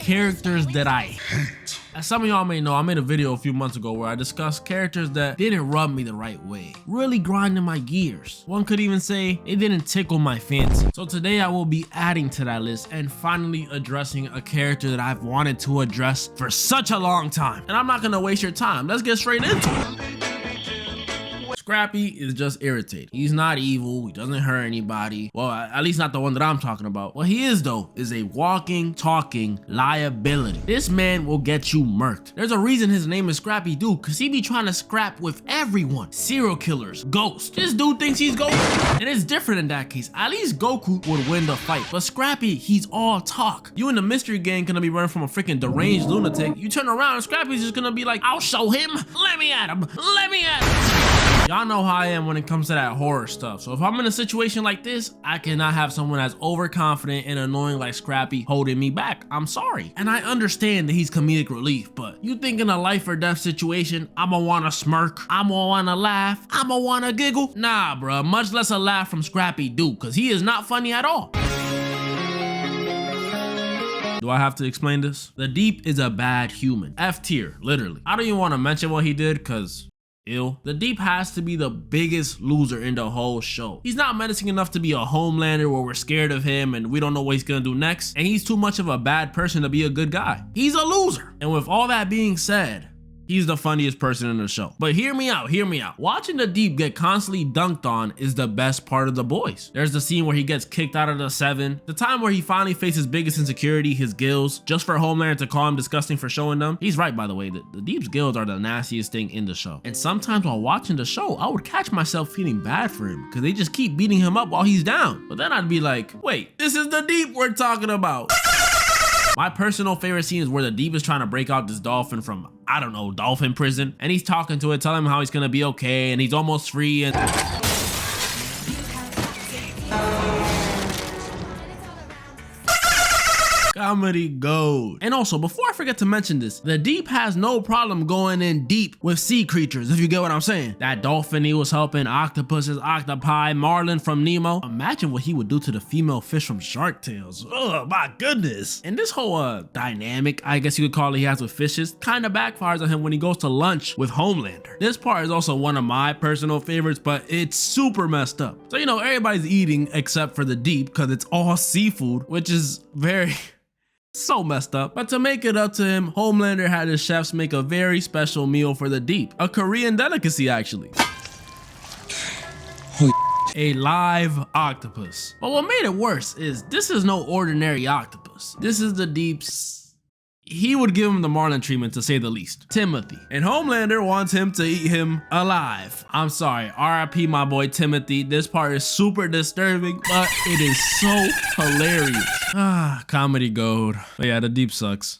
characters that I hate. As some of y'all may know, I made a video a few months ago where I discussed characters that didn't rub me the right way, really grinding my gears. One could even say it didn't tickle my fancy. So today I will be adding to that list and finally addressing a character that I've wanted to address for such a long time. And I'm not gonna waste your time. Let's get straight into it. Scrappy is just irritating. He's not evil, he doesn't hurt anybody. Well, at least not the one that I'm talking about. What he is though, is a walking, talking liability. This man will get you murked. There's a reason his name is Scrappy dude, cause he be trying to scrap with everyone. Serial killers, ghosts. This dude thinks he's Goku. And it's different in that case. At least Goku would win the fight. But Scrappy, he's all talk. You and the mystery gang gonna be running from a freaking deranged lunatic. You turn around and Scrappy's just gonna be like, I'll show him. Let me at him. Let me at him. Y'all know how I am when it comes to that horror stuff. So if I'm in a situation like this, I cannot have someone that's overconfident and annoying like Scrappy holding me back. I'm sorry. And I understand that he's comedic relief, but you think in a life or death situation, I'ma wanna smirk, I'ma wanna laugh, I'ma wanna giggle? Nah, bruh, much less a laugh from Scrappy dude, cause he is not funny at all. Do I have to explain this? The Deep is a bad human. F tier, literally. I don't even wanna mention what he did, cause ew. The Deep has to be the biggest loser in the whole show. He's not menacing enough to be a Homelander where we're scared of him and we don't know what he's gonna do next. And he's too much of a bad person to be a good guy. He's a loser. And with all that being said, he's the funniest person in the show. But hear me out, hear me out. Watching the Deep get constantly dunked on is the best part of The Boys. There's the scene where he gets kicked out of the 7, the time where he finally faces his biggest insecurity, his gills, just for Homelander to call him disgusting for showing them. He's right, by the way, the Deep's gills are the nastiest thing in the show. And sometimes while watching the show, I would catch myself feeling bad for him because they just keep beating him up while he's down. But then I'd be like, wait, this is the Deep we're talking about. My personal favorite scene is where the Deep is trying to break out this dolphin from, I don't know, dolphin prison. And he's talking to it, telling him how he's gonna be okay and he's almost free and... Comedy gold. And also, before I forget to mention this, the Deep has no problem going in deep with sea creatures, if you get what I'm saying. That dolphin he was helping, octopuses, octopi, Marlin from Nemo. Imagine what he would do to the female fish from Shark Tales. Oh my goodness. And this whole dynamic, I guess you could call it, he has with fishes, kind of backfires on him when he goes to lunch with Homelander. This part is also one of my personal favorites, but it's super messed up. So, you know, everybody's eating except for the Deep because it's all seafood, which is very... so messed up. But to make it up to him, Homelander had his chefs make a very special meal for the Deep. A Korean delicacy, actually. A live octopus. But what made it worse is this is no ordinary octopus. This is the Deep's... He would give him the Marlin treatment, to say the least. Timothy. And Homelander wants him to eat him alive. I'm sorry, RIP my boy Timothy. This part is super disturbing, but it is so hilarious. Ah, comedy gold. But yeah, the Deep sucks.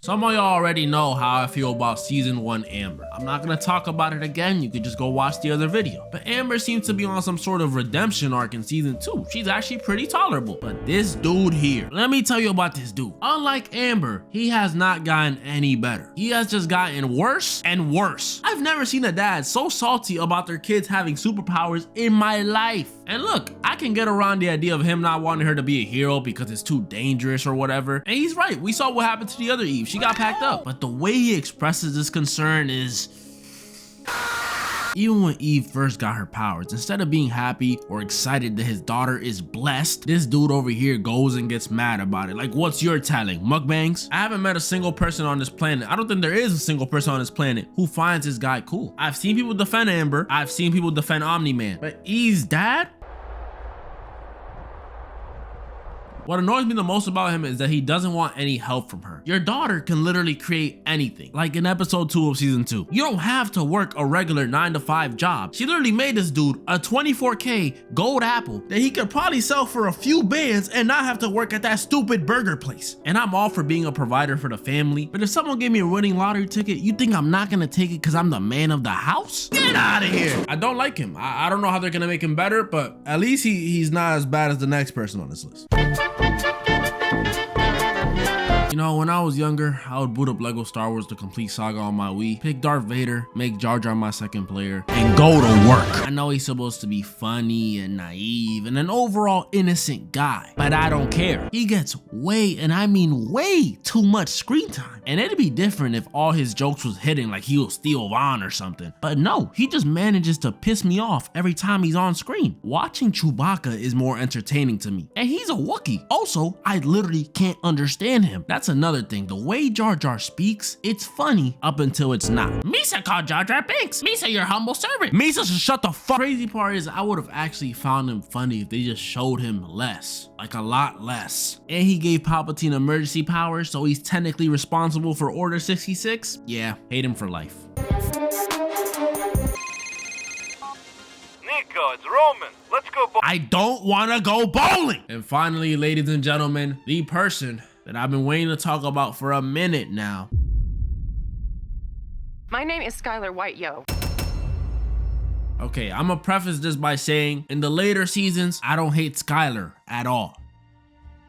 Some of y'all already know how I feel about season 1 Amber. I'm not gonna talk about it again, you could just go watch the other video. But Amber seems to be on some sort of redemption arc in season 2. She's actually pretty tolerable. But this dude here, let me tell you about this dude. Unlike Amber, he has not gotten any better. He has just gotten worse and worse. I've never seen a dad so salty about their kids having superpowers in my life. And look, I can get around the idea of him not wanting her to be a hero because it's too dangerous or whatever. And he's right, we saw what happened to the other Eve. She got packed up. But the way he expresses this concern is... Even when Eve first got her powers, instead of being happy or excited that his daughter is blessed, this dude over here goes and gets mad about it. Like, what's your talent? Mukbangs? I haven't met a single person on this planet. I don't think there is a single person on this planet who finds this guy cool. I've seen people defend Amber. I've seen people defend Omni-Man. But Eve's dad? What annoys me the most about him is that he doesn't want any help from her. Your daughter can literally create anything, like in episode 2 of season 2. You don't have to work a regular 9-to-5 job. She literally made this dude a 24K gold apple that he could probably sell for a few bands and not have to work at that stupid burger place. And I'm all for being a provider for the family, but if someone gave me a winning lottery ticket, you think I'm not gonna take it because I'm the man of the house? Get out of here. I don't like him. I don't know how they're gonna make him better, but at least he's not as bad as the next person on this list. You know, when I was younger, I would boot up Lego Star Wars The Complete Saga on my Wii, pick Darth Vader, make Jar Jar my second player, and go to work. I know he's supposed to be funny and naive and an overall innocent guy, but I don't care. He gets way, and I mean way, too much screen time. And it'd be different if all his jokes was hitting like he was Steel Von or something. But no, he just manages to piss me off every time he's on screen. Watching Chewbacca is more entertaining to me. And he's a Wookiee. Also, I literally can't understand him. That's another thing. The way Jar Jar speaks, it's funny up until it's not. Misa called Jar Jar Binks. Misa, your humble servant. Misa should shut the fuck. Crazy part is I would have actually found him funny if they just showed him less. Like a lot less. And he gave Palpatine emergency powers, so he's technically responsible for Order 66. Yeah, hate him for life. Nico, it's Roman. Let's go. I don't want to go bowling. And finally, ladies and gentlemen, the person that I've been waiting to talk about for a minute now. My name is Skyler White, yo. Okay, I'm gonna preface this by saying in the later seasons, I don't hate Skyler at all.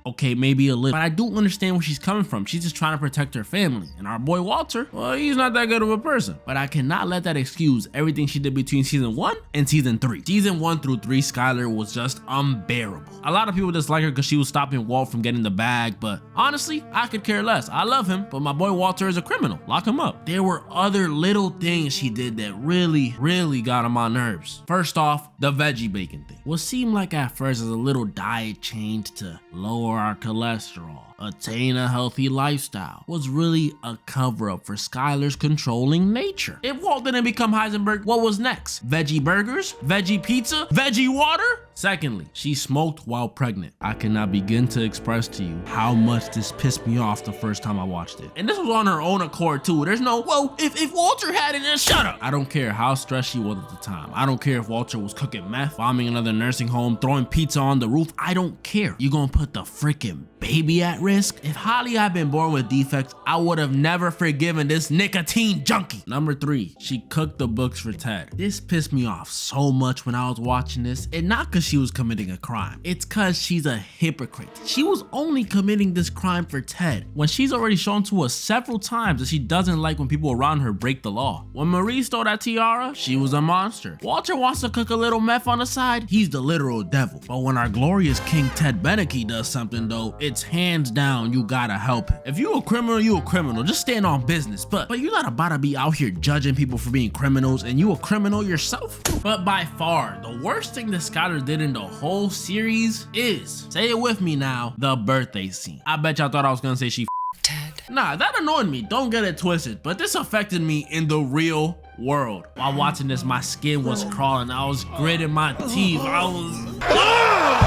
Okay, maybe a little, but I do understand where she's coming from. She's just trying to protect her family. And our boy Walter, well, he's not that good of a person. But I cannot let that excuse everything she did between season 1 and season 3. Season 1 through 3, Skyler was just unbearable. A lot of people dislike her because she was stopping Walt from getting the bag, but honestly, I could care less. I love him, but my boy Walter is a criminal. Lock him up. There were other little things she did that really got on my nerves. First off, the veggie bacon thing. What seemed like at first as a little diet change to lower our cholesterol, attain a healthy lifestyle, was really a cover-up for Skyler's controlling nature. If Walt didn't become Heisenberg, what was next? Veggie burgers? Veggie pizza? Veggie water? Secondly, she smoked while pregnant. I cannot begin to express to you how much this pissed me off the first time I watched it. And this was on her own accord too. There's no, well, if Walter had it, then shut up. I don't care how stressed she was at the time. I don't care if Walter was cooking meth, bombing another nursing home, throwing pizza on the roof. I don't care. You gonna put the freaking baby at risk? If Holly had been born with defects, I would have never forgiven this nicotine junkie. Number 3, she cooked the books for Ted. This pissed me off so much when I was watching this, and not because she was committing a crime. It's because she's a hypocrite. She was only committing this crime for Ted when she's already shown to us several times that she doesn't like when people around her break the law. When Marie stole that tiara, she was a monster. Walter wants to cook a little meth on the side, he's the literal devil. But when our glorious King Ted Beneke does something though, it's hands down, you gotta help him. If you a criminal, you a criminal. Just stand on business. But you're not about to be out here judging people for being criminals and you a criminal yourself. But by far, the worst thing that Skyler did in the whole series is, say it with me now, the birthday scene. I bet y'all thought I was gonna say she Ted. Nah, that annoyed me. Don't get it twisted. But this affected me in the real world. While watching this, my skin was crawling. I was gritting my teeth.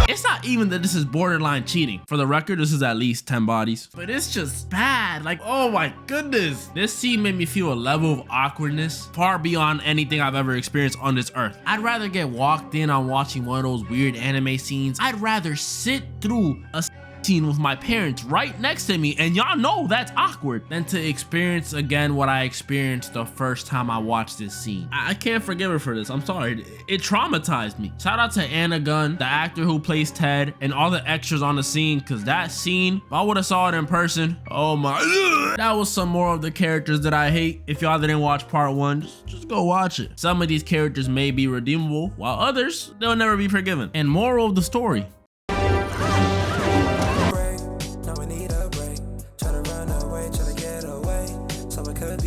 It's not even that this is borderline cheating. For the record, this is at least 10 bodies. But it's just bad. Like, oh my goodness. This scene made me feel a level of awkwardness far beyond anything I've ever experienced on this earth. I'd rather get walked in on watching one of those weird anime scenes. I'd rather sit through a scene with my parents right next to me, and y'all know that's awkward, than to experience again what I experienced the first time I watched this scene. I can't forgive her for this. I'm sorry. It traumatized me. Shout out to Anna Gunn, the actor who plays Ted, and all the extras on the scene, because that scene, if I would have saw it in person, oh my, that was some more of the characters that I hate. If y'all didn't watch part 1, just go watch it. Some of these characters may be redeemable, while others, they'll never be forgiven. And moral of the story,